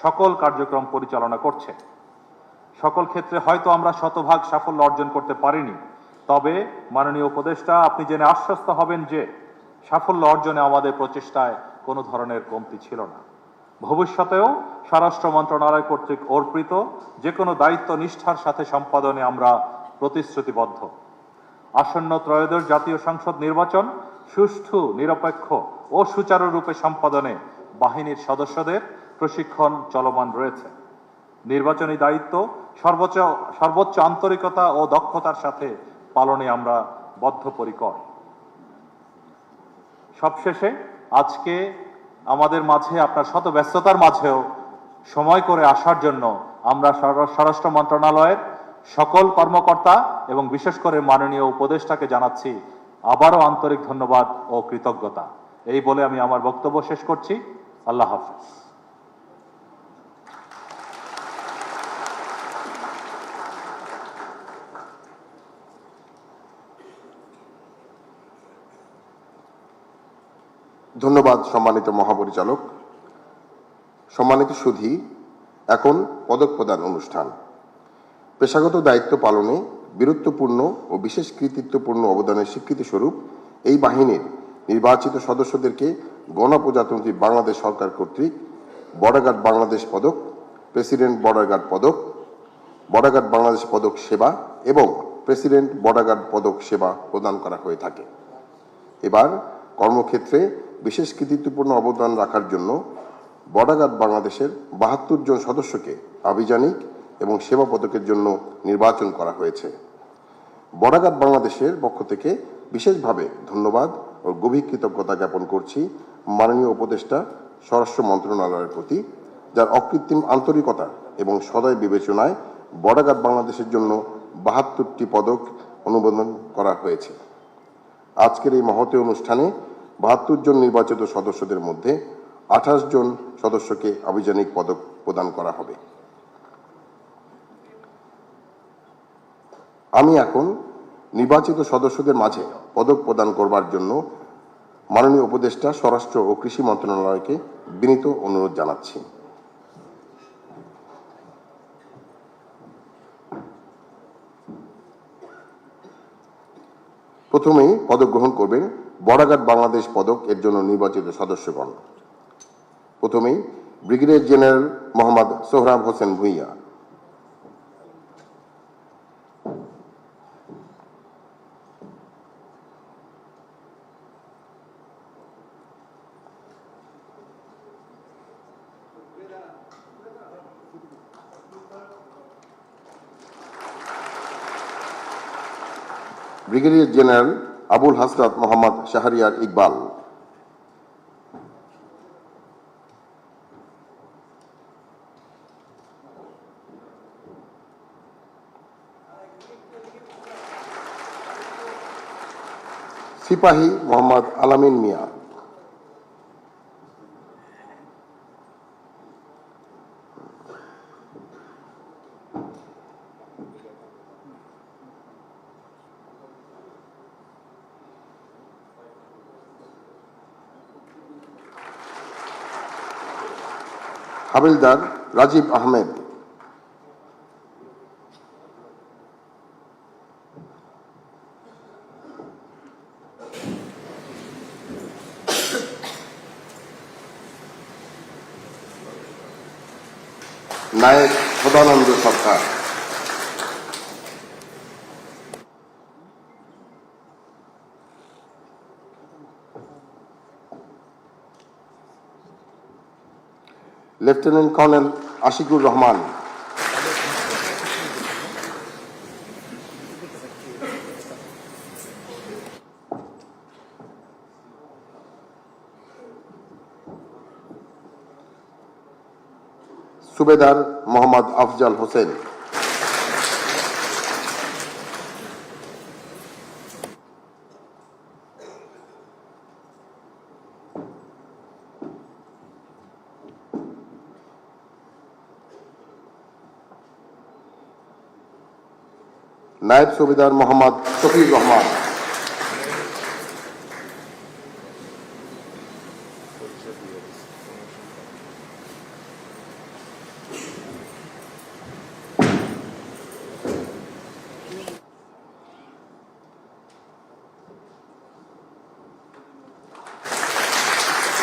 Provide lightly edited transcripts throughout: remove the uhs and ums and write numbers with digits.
সকল কার্যক্রম পরিচালনা করছে। সকল ক্ষেত্রে হয়তো আমরা শতভাগ সাফল্য অর্জন করতে পারিনি, তবে মাননীয় উপদেষ্টা, আপনি জেনে আশ্বস্ত হবেন যে সাফল্য অর্জনে আমাদের প্রচেষ্টায় কোনো ধরনের কমতি ছিল না। ভবিষ্যতেও স্বরাষ্ট্র মন্ত্রণালয় কর্তৃক অর্পিত যে কোনো দায়িত্ব নিষ্ঠার সাথে সম্পাদনে আমরা প্রতিশ্রুতিবদ্ধ। আসন্ন ত্রয়োদশ জাতীয় সংসদ নির্বাচন সুষ্ঠু, নিরপেক্ষ ও সুচারুরূপে সম্পাদনে বাহিনীর সদস্যদের প্রশিক্ষণ চলমান রয়েছে। নির্বাচনী দায়িত্ব সর্বোচ্চ আন্তরিকতা ও দক্ষতার সাথে পালনে আমরা বদ্ধপরিকর। সবশেষে আজকে আমাদের মাঝে আপনার শত ব্যস্ততার মাঝেও সময় করে আসার জন্য আমরা স্বরাষ্ট্র মন্ত্রণালয়ের সকল কর্মকর্তা এবং বিশেষ করে মাননীয় উপদেষ্টাকে জানাচ্ছি আবারও আন্তরিক ধন্যবাদ ও কৃতজ্ঞতা। এই বলে আমি আমার বক্তব্য শেষ করছি। আল্লাহ হাফেজ। ধন্যবাদ সম্মানিত মহাপরিচালক। সম্মানিত সুধী, এখন পদক প্রদান অনুষ্ঠান। পেশাগত দায়িত্ব পালনে বীরত্বপূর্ণ ও বিশেষ কৃতিত্বপূর্ণ অবদানের স্বীকৃতি স্বরূপ এই বাহিনীর নির্বাচিত সদস্যদেরকে গণপ্রজাতন্ত্রী বাংলাদেশ সরকার কর্তৃক বর্ডার গার্ড বাংলাদেশ পদক, প্রেসিডেন্ট বর্ডার গার্ড পদক, বর্ডার গার্ড বাংলাদেশ পদক সেবা এবং প্রেসিডেন্ট বর্ডার গার্ড পদক সেবা প্রদান করা হয়ে থাকে। এবার কর্মক্ষেত্রে বিশেষ কৃতিত্বপূর্ণ অবদান রাখার জন্য বর্ডার গার্ড বাংলাদেশের ৭২ জন সদস্যকে আভিযানিক এবং সেবা পদকের জন্য নির্বাচন করা হয়েছে। বর্ডার গার্ড বাংলাদেশের পক্ষ থেকে বিশেষভাবে ধন্যবাদ ও গভীর কৃতজ্ঞতা জ্ঞাপন করছি মাননীয় উপদেষ্টা স্বরাষ্ট্র মন্ত্রণালয়ের প্রতি, যার অকৃত্রিম আন্তরিকতা এবং সদয় বিবেচনায় বর্ডার গার্ড বাংলাদেশের জন্য ৭২টি পদক অনুমোদন করা হয়েছে। আজকের এই মহতী অনুষ্ঠানে ৭২ জন নির্বাচিত সদস্যদের মধ্যে ২৮ জন সদস্যকে আভিযানিক পদক প্রদান করা হবে। আমি এখন নির্বাচিত সদস্যদের মাঝে পদক প্রদান করবার জন্য মাননীয় উপদেষ্টা স্বরাষ্ট্র ও কৃষি মন্ত্রণালয়কে বিনীত অনুরোধ জানাচ্ছি। প্রথমেই পদক গ্রহণ করবেন বর্ডার গার্ড বাংলাদেশ পদক এর জন্য নির্বাচিত সদস্যগণ। প্রথমেই brigadier general Mohammad Sohrab Hossain Bhuiyan, brigadier general Abul Hasrat Mohammad Shahriar Iqbal, সিপাহী মোহাম্মদ আলামিন মিয়া, হাবিলদার রাজীব আহমেদ, নায়েক সদানন্দ সরকার, লেফটেন্যান্ট কর্নেল আশিকুর রহমান, সুবেদার মোহাম্মদ আফজাল হোসেন, নায়েব সুবেদার মোহাম্মদ শফিউর রহমান,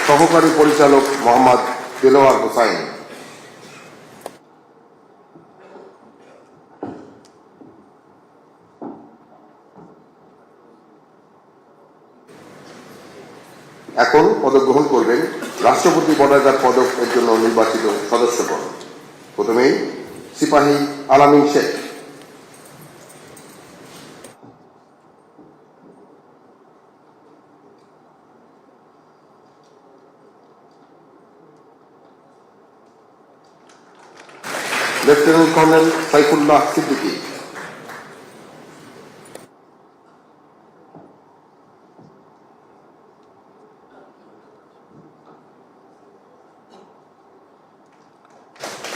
সহকারী পরিচালক মোহাম্মদ দেলোয়ার হোসাইন, এখন পদক গ্রহণ করবেন রাষ্ট্রপতি বর্ডার পদক এর জন্য নির্বাচিত সদস্যগণ। প্রথমেই সিপাহী Alamin Sheikh, lieutenant colonel Saifullah Siddiqui,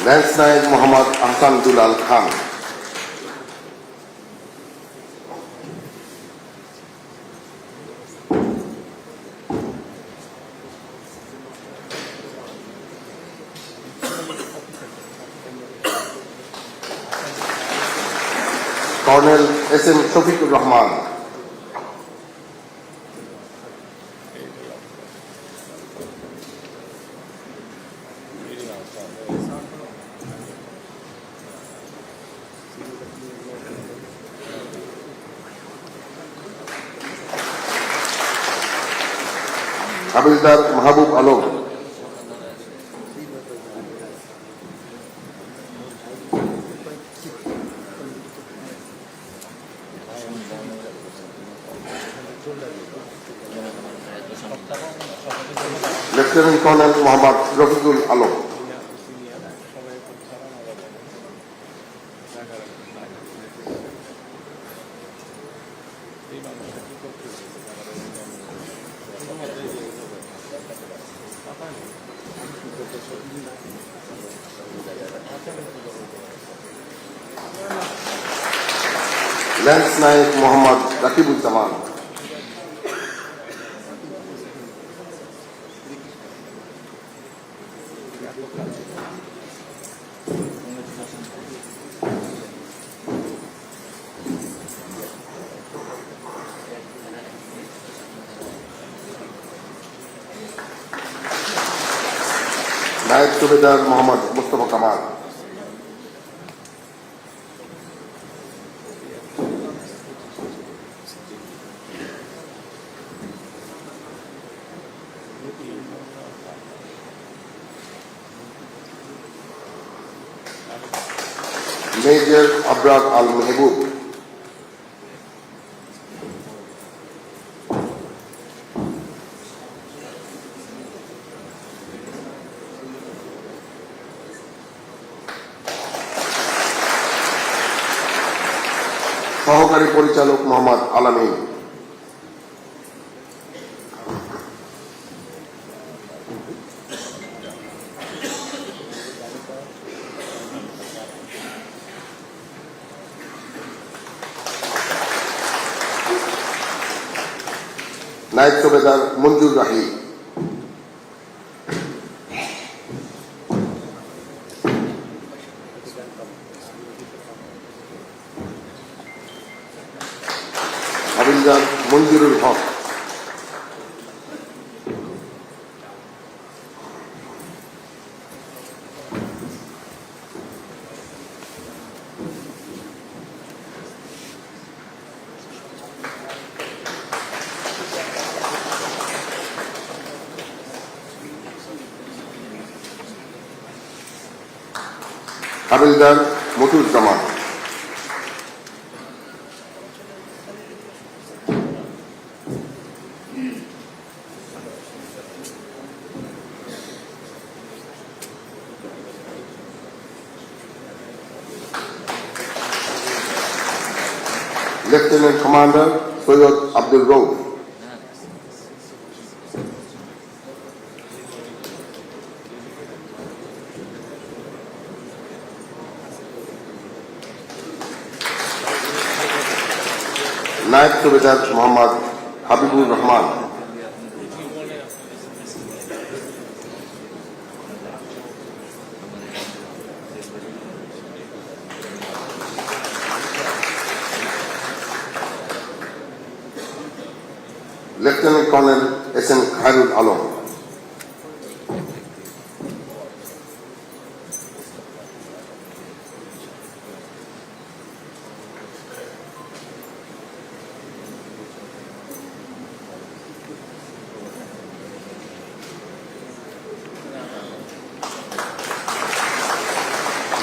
lance নায়েক Mohammad Ahsan Dulal Khan, colonel S M Shafiqur Rahman, হাবিলদার Mahbub Alam, lieutenant colonel Mohammad Rafiqul Alam, lance নায়েক মোহাম্মদ রাকিবুজ্জামান, নায়েব সুবেদার মোহাম্মদ মোস্তফা কামাল, মেজর আবরার আল মেহবুব, সহকারী পরিচালক মোহাম্মদ আলামিন, নায়েব সুবেদার মঞ্জুর রাহি, হাবিলদার মঞ্জুরুল হক, হাবিলদার মতুজ্জামান, লেফটেন্যান্ট কমান্ডার সৈয়দ আব্দুল রৌফ, নায়েব সুবেদার Mohammad Habibur Rahman, lieutenant colonel S M. Khairul Alam,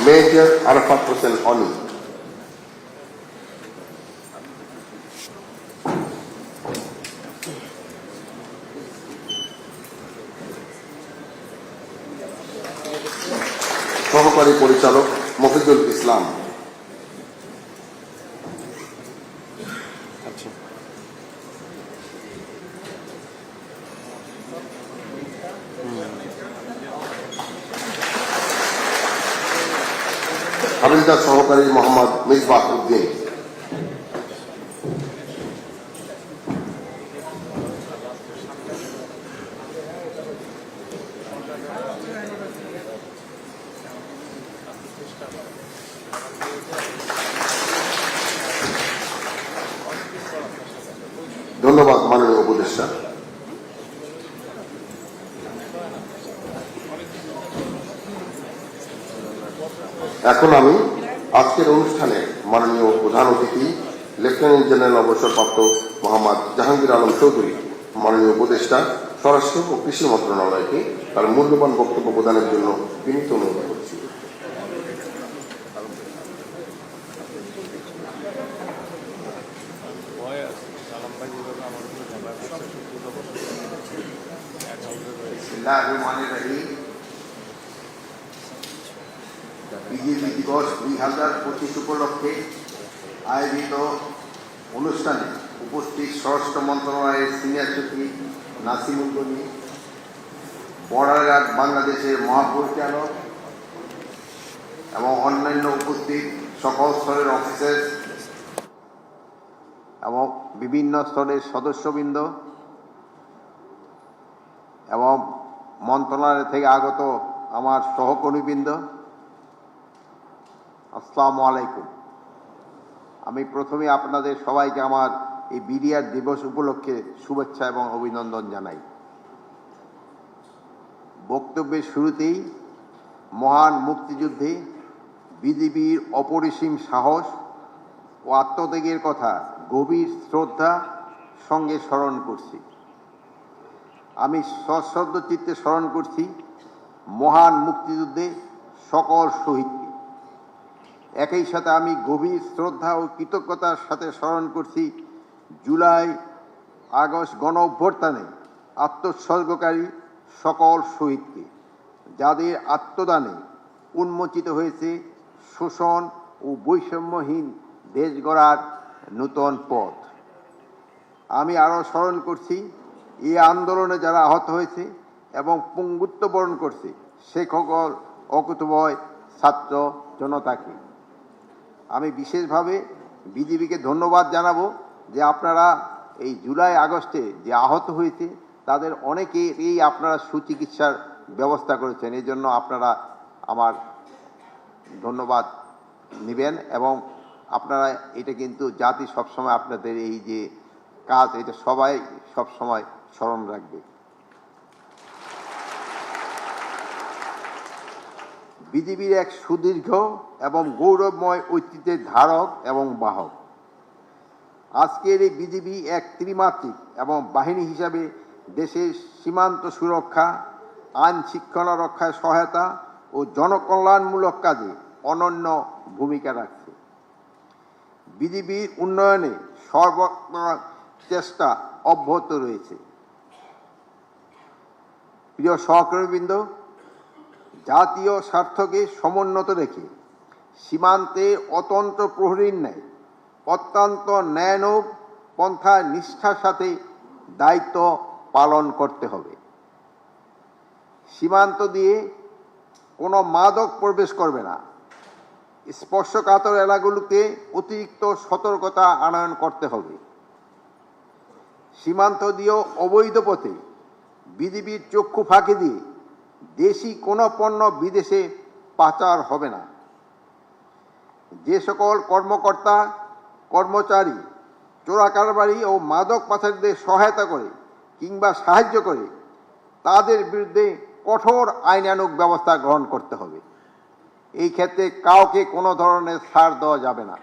major Arafat Hossain Oni, সহকারী পরিচালক মফিজুল ইসলাম, হাবিলদার সহকারী মোহাম্মদ মিসবাহ উদ্দিন, ধন্যবাদ মাননীয় উপদেষ্টা। এখন আমি আজকের অনুষ্ঠানে মাননীয় প্রধান অতিথি লেফটেন্যান্ট জেনারেল অবসরপ্রাপ্ত মোহাম্মদ জাহাঙ্গীর আলম চৌধুরী, মাননীয় উপদেষ্টা স্বরাষ্ট্র ও কৃষি মন্ত্রণালয়কে তার মূল্যবান বক্তব্য প্রদানের জন্য বিনীত অনুরোধ করছি। বিজেপি দিবস 2025 উপলক্ষে আয়োজিত অনুষ্ঠানে উপস্থিত স্বরাষ্ট্র মন্ত্রণালয়ের সিনিয়র সচিব নাসিমুল গনি, বর্ডার গার্ড বাংলাদেশের মহাপরিচালক এবং অন্যান্য উপস্থিত সকল স্তরের অফিসার এবং বিভিন্ন স্তরের সদস্যবৃন্দ এবং মন্ত্রণালয় থেকে আগত আমার সহকর্মীবৃন্দ, আসসালামু আলাইকুম। আমি প্রথমে আপনাদের সবাইকে আমার এই বিডিআর দিবস উপলক্ষে শুভেচ্ছা এবং অভিনন্দন জানাই। বক্তব্যের শুরুতেই মহান মুক্তিযুদ্ধে বিজিবির অপরিসীম সাহস ও আত্মত্যাগের কথা গভীর শ্রদ্ধা সঙ্গে স্মরণ করছি। আমি সশ্রদ্ধ চিত্তে স্মরণ করছি মহান মুক্তিযুদ্ধে সকল শহীদকে। একই সাথে আমি গভীর শ্রদ্ধা ও কৃতজ্ঞতার সাথে স্মরণ করছি জুলাই আগস্ট গণ অভ্যুত্থানে আত্মোৎসর্গকারী সকল শহীদকে, যাদের আত্মদানে উন্মোচিত হয়েছে শোষণ ও বৈষম্যহীন দেশ গড়ার নূতন পথ। আমি আরও স্মরণ করছি এই আন্দোলনে যারা আহত হয়েছে এবং পঙ্গুত্ব বরণ করছে সে সকল অকুতভয় ছাত্র জনতাকে। আমি বিশেষভাবে বিজিবিকে ধন্যবাদ জানাবো যে আপনারা এই জুলাই আগস্টে যে আহত হয়েছে তাদের অনেকেরই আপনারা সুচিকিৎসার ব্যবস্থা করেছেন। এই জন্য আপনারা আমার ধন্যবাদ নেবেন এবং আপনারা এটা কিন্তু জাতি সবসময় আপনাদের এই যে কাজ এটা সবাই সবসময় স্মরণ রাখবে। বিজিবির এক সুদীর্ঘ এবং গৌরবময় ঐতিহ্যের ধারক এবং বাহক। আজকের এই বিজিবি এক ত্রিমাত্রিক এবং বাহিনী হিসাবে দেশের সীমান্ত সুরক্ষা, আইন শৃঙ্খলা রক্ষায় সহায়তা ও জনকল্যাণমূলক কাজে অনন্য ভূমিকা রাখছে। বিজিবির উন্নয়নে সর্বত্র চেষ্টা অব্যাহত রয়েছে। প্রিয় সহকর্মীবৃন্দ, জাতীয় স্বার্থকে সমুন্নত রেখে সীমান্তে অতন্ত্র প্রহরীর ন্যায় অত্যন্ত ন্যায়ানুগ পন্থায় নিষ্ঠার সাথে দায়িত্ব পালন করতে হবে। সীমান্ত দিয়ে কোনো মাদক প্রবেশ করবে না। স্পর্শকাতর এলাকাগুলোতে অতিরিক্ত সতর্কতা আনয়ন করতে হবে। সীমান্ত দিয়েও অবৈধ পথে বিজিবির চক্ষু ফাঁকি দিয়ে দেশি কোনো পণ্য বিদেশে পাচার হবে না। যে সকল কর্মকর্তা কর্মচারী চোরাকারবারি ও মাদক পাচারদের সহায়তা করে কিংবা সাহায্য করে তাদের বিরুদ্ধে কঠোর আইনানুগ ব্যবস্থা গ্রহণ করতে হবে। এই ক্ষেত্রে কাউকে কোনো ধরনের ছাড় দেওয়া যাবে না।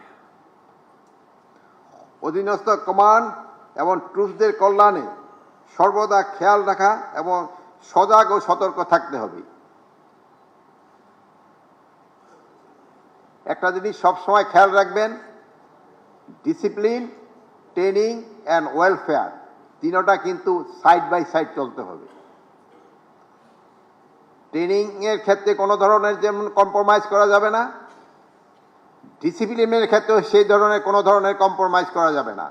অধীনস্থ কমান্ড এবং ট্রুপদের কল্যাণে সর্বদা খেয়াল রাখা এবং সজাগ ও সতর্ক থাকতে হবে। একটা জিনিস সবসময় খেয়াল রাখবেন, ডিসিপ্লিন, ট্রেনিং অ্যান্ড ওয়েলফেয়ার তিনটা কিন্তু সাইড বাই সাইড চলতে হবে। ট্রেনিং এর ক্ষেত্রে কোনো ধরনের যেমন কম্প্রোমাইজ করা যাবে না, ডিসিপ্লিনের ক্ষেত্রেও সেই ধরনের কোনো ধরনের কম্প্রোমাইজ করা যাবে না,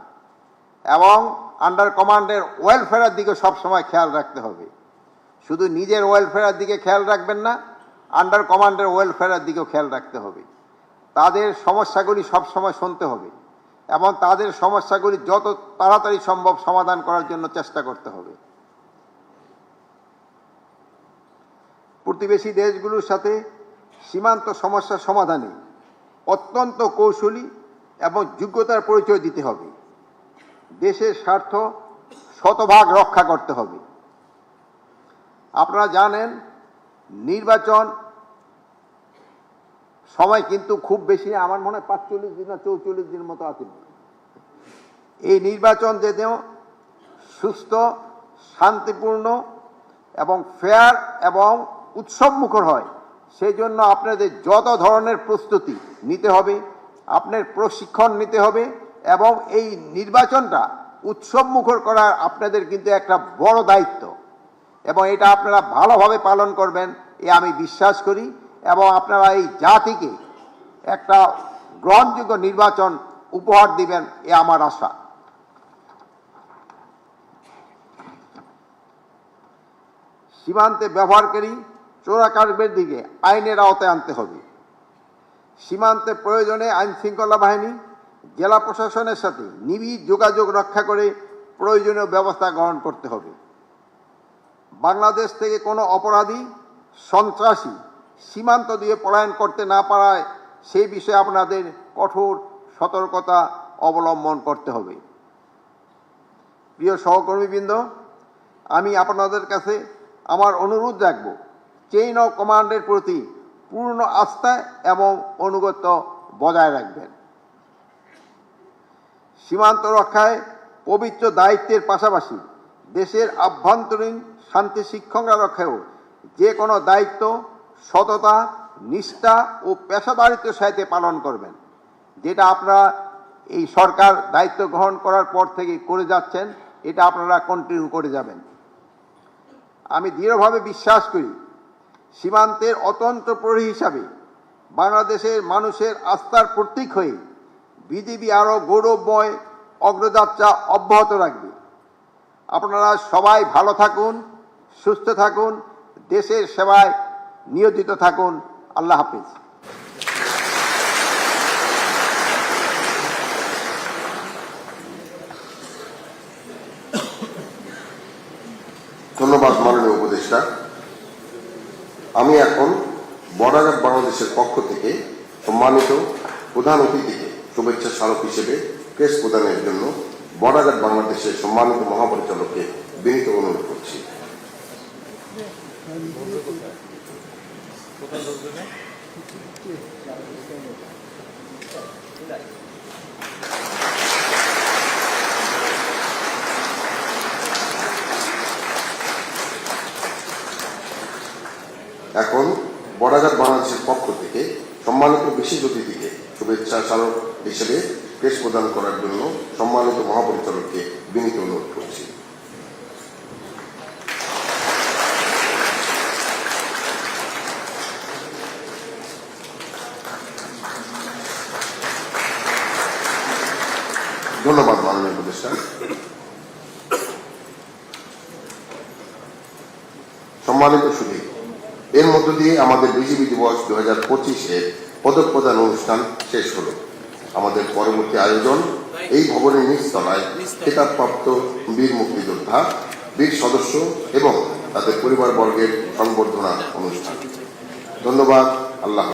এবং আন্ডার কমান্ডের ওয়েলফেয়ারের দিকে সবসময় খেয়াল রাখতে হবে। শুধু নিজের ওয়েলফেয়ারের দিকে খেয়াল রাখবেন না, আন্ডার কমান্ডের ওয়েলফেয়ারের দিকেও খেয়াল রাখতে হবে। তাদের সমস্যাগুলি সবসময় শুনতে হবে এবং তাদের সমস্যাগুলি যত তাড়াতাড়ি সম্ভব সমাধান করার জন্য চেষ্টা করতে হবে। প্রতিবেশী দেশগুলোর সাথে সীমান্ত সমস্যা সমাধানে অত্যন্ত কৌশলী এবং যোগ্যতার পরিচয় দিতে হবে। দেশের স্বার্থ শতভাগ রক্ষা করতে হবে। আপনারা জানেন নির্বাচন সময় কিন্তু খুব বেশি, আমার মনে হয় 45 দিন না 44 দিন মতো আছে। এই নির্বাচন যেন সুস্থ, শান্তিপূর্ণ এবং ফেয়ার এবং উৎসবমুখর হয়, সেই জন্য আপনাদের যত ধরনের প্রস্তুতি নিতে হবে, আপনার প্রশিক্ষণ নিতে হবে এবং এই নির্বাচনটা উৎসবমুখর করার আপনাদের কিন্তু একটা বড় দায়িত্ব, এবং এটা আপনারা ভালোভাবে পালন করবেন এ আমি বিশ্বাস করি, এবং আপনারা এই জাতিকে একটা গ্রহণযোগ্য নির্বাচন উপহার দিবেন এ আমার আশা। সীমান্তে ব্যবহারকারী চোরাকারবারির দিকে আইনের আওতায় আনতে হবে। সীমান্তে প্রয়োজনে আইন শৃঙ্খলা বাহিনী, জেলা প্রশাসনের সাথে নিবিড় যোগাযোগ রক্ষা করে প্রয়োজনীয় ব্যবস্থা গ্রহণ করতে হবে। বাংলাদেশ থেকে কোনো অপরাধী, সন্ত্রাসী সীমান্ত দিয়ে পলায়ন করতে না পারায় সেই বিষয়ে আপনাদের কঠোর সতর্কতা অবলম্বন করতে হবে। প্রিয় সহকর্মীবৃন্দ, আমি আপনাদের কাছে আমার অনুরোধ রাখব, চেইন অফ কমান্ডের প্রতি পূর্ণ আস্থা এবং অনুগত্য বজায় রাখবেন। সীমান্ত রক্ষায় পবিত্র দায়িত্বের পাশাপাশি দেশের আভ্যন্তরীণ শান্তি শৃঙ্খলা রক্ষায়ও যে কোনো দায়িত্ব সততা, নিষ্ঠা ও পেশাদারিত্বের সাথে পালন করবেন, যেটা আপনারা এই সরকার দায়িত্ব গ্রহণ করার পর থেকে করে যাচ্ছেন, এটা আপনারা কন্টিনিউ করে যাবেন। আমি দৃঢ়ভাবে বিশ্বাস করি, সীমান্তের অতন্ত্র প্রহরী হিসাবে বাংলাদেশের মানুষের আস্থার প্রতীক হয়ে বিজিবি আরও গৌরবময় অগ্রযাত্রা অব্যাহত রাখবে। আপনারা সবাই ভালো থাকুন, সুস্থ থাকুন, দেশের সেবায় নিয়োজিত থাকুন। আল্লাহ হাফিজ। ধন্যবাদ মাননীয় উপদেষ্টা। আমি এখন বর্ডার গার্ড বাংলাদেশের পক্ষ থেকে সম্মানিত প্রধান অতিথিকে শুভেচ্ছা স্মারক হিসেবে ক্রেস্ট প্রদানের জন্য বর্ডার গার্ড বাংলাদেশের সম্মানিত মহাপরিচালককে বিনীত অনুরোধ করছি। এখন বর্ডার গার্ড বাংলাদেশের পক্ষ থেকে সম্মানিত বিশেষ অতিথিকে শুভেচ্ছা স্মারক হিসেবে ক্রেস্ট প্রদান করার জন্য সম্মানিত মহাপরিচালককে বিনীত অনুরোধ করছি। ধন্যবাদ মাননীয় উপদেষ্টা। সম্মানিত সুধী, এর মধ্য দিয়ে আমাদের বিজিবি দিবস 2025-এর পদক প্রদান অনুষ্ঠান শেষ হলো। আমাদের পরবর্তী আয়োজন এই ভবনের নিচতলায় খেতাবপ্রাপ্ত বীর মুক্তিযোদ্ধা, বীর সদস্য এবং তাদের পরিবারবর্গের সংবর্ধনা অনুষ্ঠান। ধন্যবাদ। আল্লাহ।